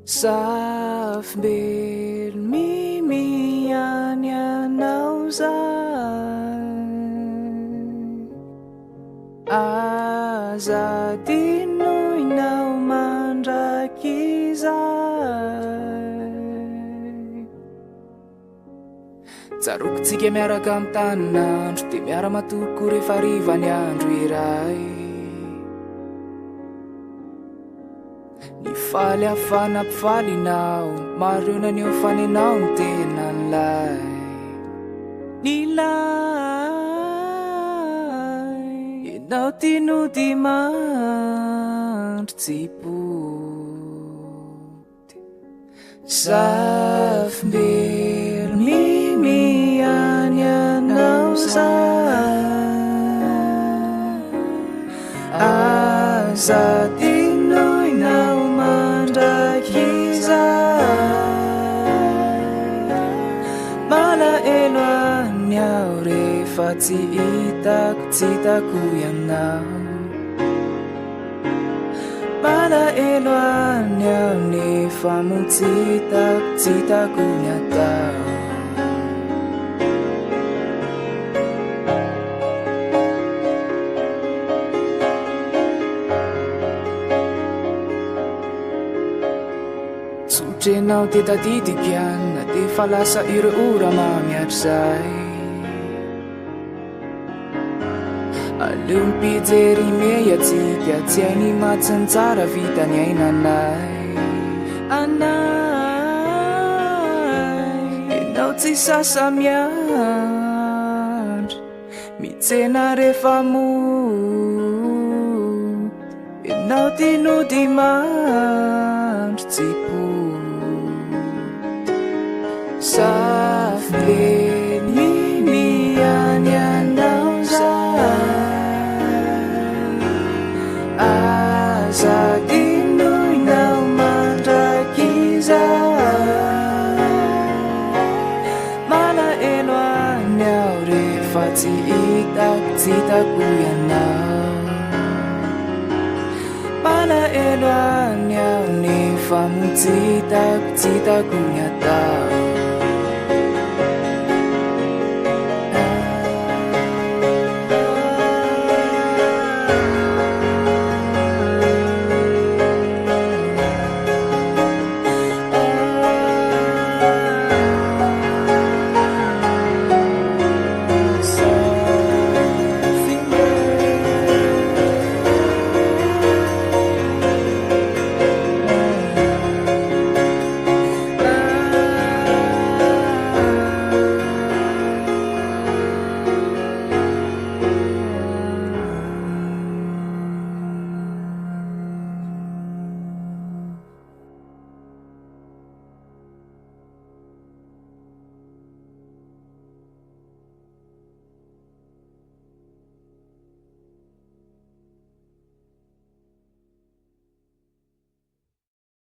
Safbel mimian ianao zay, aza tinoinao mandraky zay. Tsarokotsika miaraka amin'ny tanin'andro, de miara matoko rehefa hariva ny andro iray. Ny faly afana mpifalinao, marona ny ofanenao ny tenan'lay. Ny lay enao tinody mandro tsipody, safbel mimian ianao zay, aza tinoinao mandraky zay. Malaelo any aho rehefa tsy hitako ianao, malaelo any aho nefa mo tsy hitako ny atao. Tsotrenao tetadidikana, de fa lasa ireo ora mamiatra zay. Aleo mipijery meatsika, tsy hainy matsiny tsara vita ny ainanay. Anay enao tsy sasa miandry, mitsena rehefa mody, enao tinody mandro tsipody, safbel mimian ianao zay, aza tinoinao mandraky zay. Malaelo any aho rehefa tsy hitako ianao, malaelo any aho nefa mo tsy hitako ny atao.